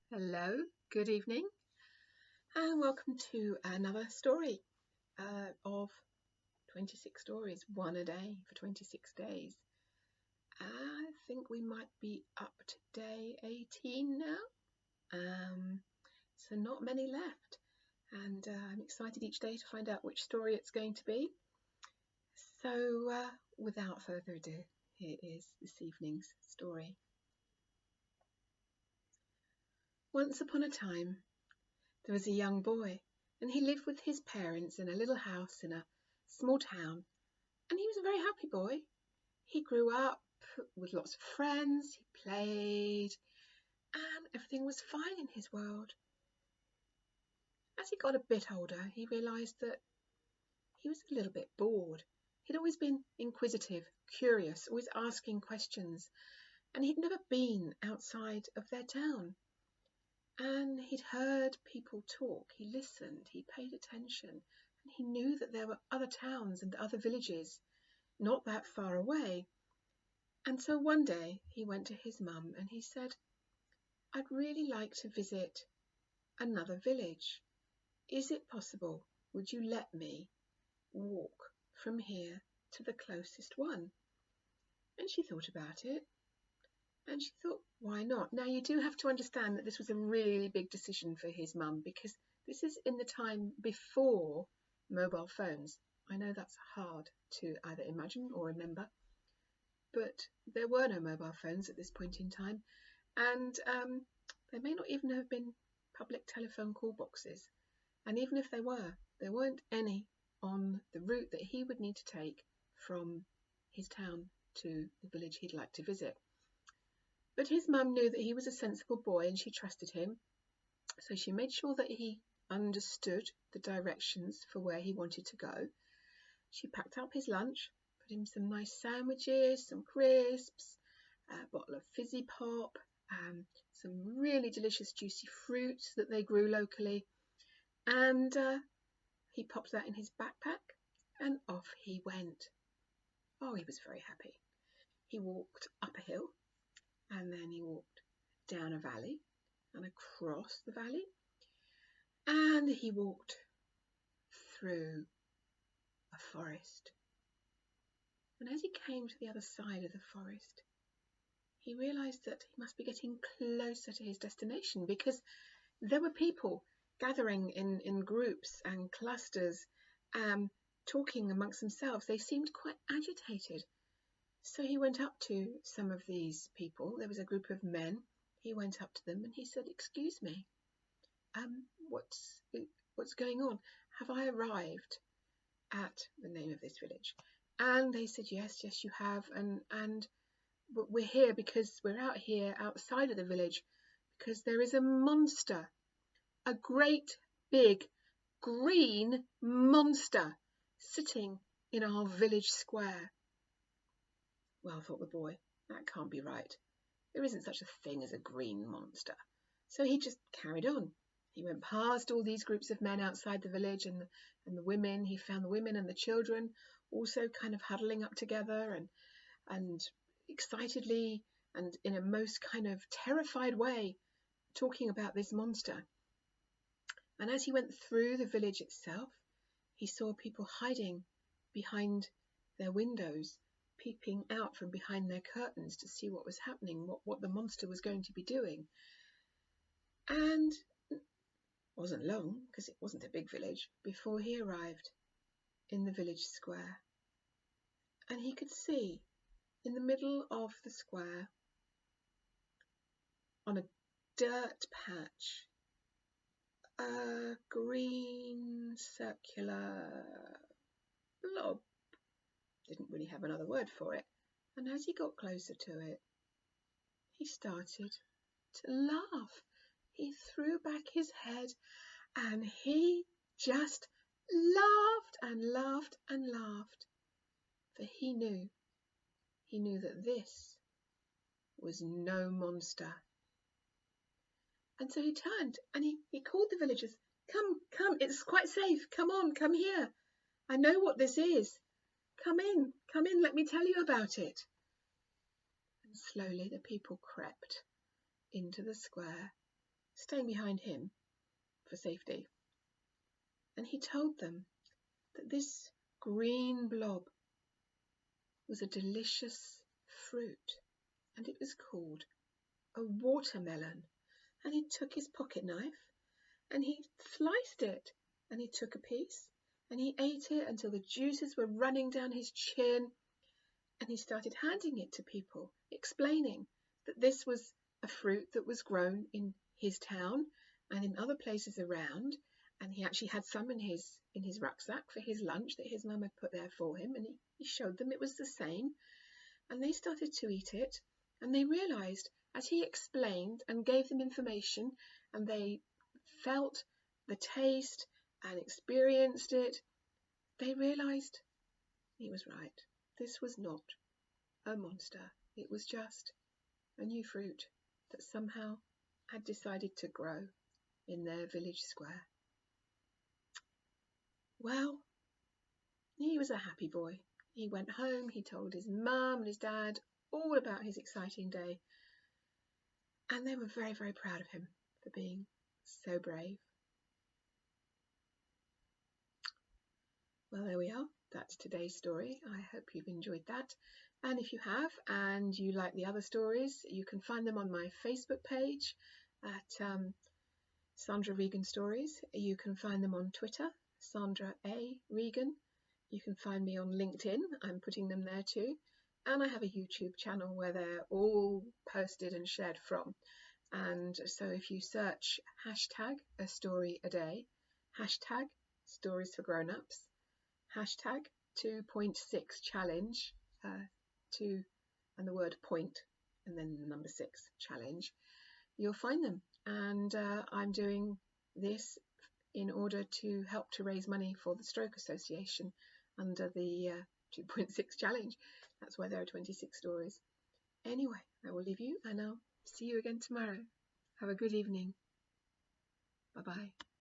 Hello, good evening, and welcome to another story of 26 stories, one a day for 26 days. I think we might be up to day 18 now, so not many left, and I'm excited each day to find out which story it's going to be. So without further ado, here is this evening's story. Once upon a time, there was a young boy, and he lived with his parents in a little house in a small town, and he was a very happy boy. He grew up with lots of friends, he played, and everything was fine in his world. As he got a bit older, he realised that he was a little bit bored. He'd always been inquisitive, curious, always asking questions, and he'd never been outside of their town. And he'd heard people talk, he listened, he paid attention, and he knew that there were other towns and other villages not that far away. And so one day he went to his mum and he said, "I'd really like to visit another village. Is it possible? Would you let me walk from here to the closest one?" And she thought about it. And she thought, why not? Now, you do have to understand that this was a really big decision for his mum, because this is in the time before mobile phones. I know that's hard to either imagine or remember, but there were no mobile phones at this point in time, and there may not even have been public telephone call boxes. And even if there weren't any on the route that he would need to take from his town to the village he'd like to visit. But his mum knew that he was a sensible boy and she trusted him, so she made sure that he understood the directions for where he wanted to go. She packed up his lunch, put him some nice sandwiches, some crisps, a bottle of fizzy pop, some really delicious juicy fruits that they grew locally, and he popped that in his backpack and off he went. Oh, he was very happy. He walked up a hill, and then he walked down a valley and across the valley, and he walked through a forest. And as he came to the other side of the forest, he realised that he must be getting closer to his destination, because there were people gathering in groups and clusters, talking amongst themselves. They seemed quite agitated. So he went up to some of these people. There was a group of men. He went up to them and he said, "Excuse me, what's going on? Have I arrived at the name of this village?" And they said, yes, you have. And we're here because we're out here outside of the village because there is a monster, a great big green monster sitting in our village square. Well, thought the boy, that can't be right. There isn't such a thing as a green monster. So he just carried on. He went past all these groups of men outside the village and the women. He found the women and the children also kind of huddling up together and excitedly and in a most kind of terrified way talking about this monster. And as he went through the village itself, he saw people hiding behind their windows, peeping out from behind their curtains to see what was happening, what the monster was going to be doing. And it wasn't long, because it wasn't a big village, before he arrived in the village square. And he could see in the middle of the square, on a dirt patch, a green circular blob. Didn't really have another word for it. And as he got closer to it, he started to laugh. He threw back his head and he just laughed and laughed and laughed. For he knew that this was no monster. And so he turned and he called the villagers, "Come, it's quite safe. Come on, come here. I know what this is. Come in, let me tell you about it." And slowly the people crept into the square staying behind him for safety. And he told them that this green blob was a delicious fruit, and it was called a watermelon. And he took his pocket knife and he sliced it, and he took a piece and he ate it until the juices were running down his chin, and he started handing it to people, explaining that this was a fruit that was grown in his town and in other places around, and he actually had some in his rucksack for his lunch that his mum had put there for him, and he showed them it was the same, and they started to eat it, and they realized as he explained and gave them information, and they felt the taste and experienced it, they realized he was right. This was not a monster. It was just a new fruit that somehow had decided to grow in their village square. Well, he was a happy boy. He went home, he told his mum and his dad all about his exciting day, and they were very, very proud of him for being so brave. Well, there we are. That's today's story. I hope you've enjoyed that. And if you have, and you like the other stories, you can find them on my Facebook page at Sandra Regan Stories. You can find them on Twitter, Sandra A. Regan. You can find me on LinkedIn. I'm putting them there too. And I have a YouTube channel where they're all posted and shared from. And so if you search hashtag a story a day, hashtag stories for grown-ups, hashtag 2.6 challenge, 2 and the word point and then the number 6 challenge, you'll find them. And I'm doing this in order to help to raise money for the Stroke Association under the 2.6 challenge. That's why there are 26 stories. Anyway, I will leave you and I'll see you again tomorrow. Have a good evening. Bye-bye.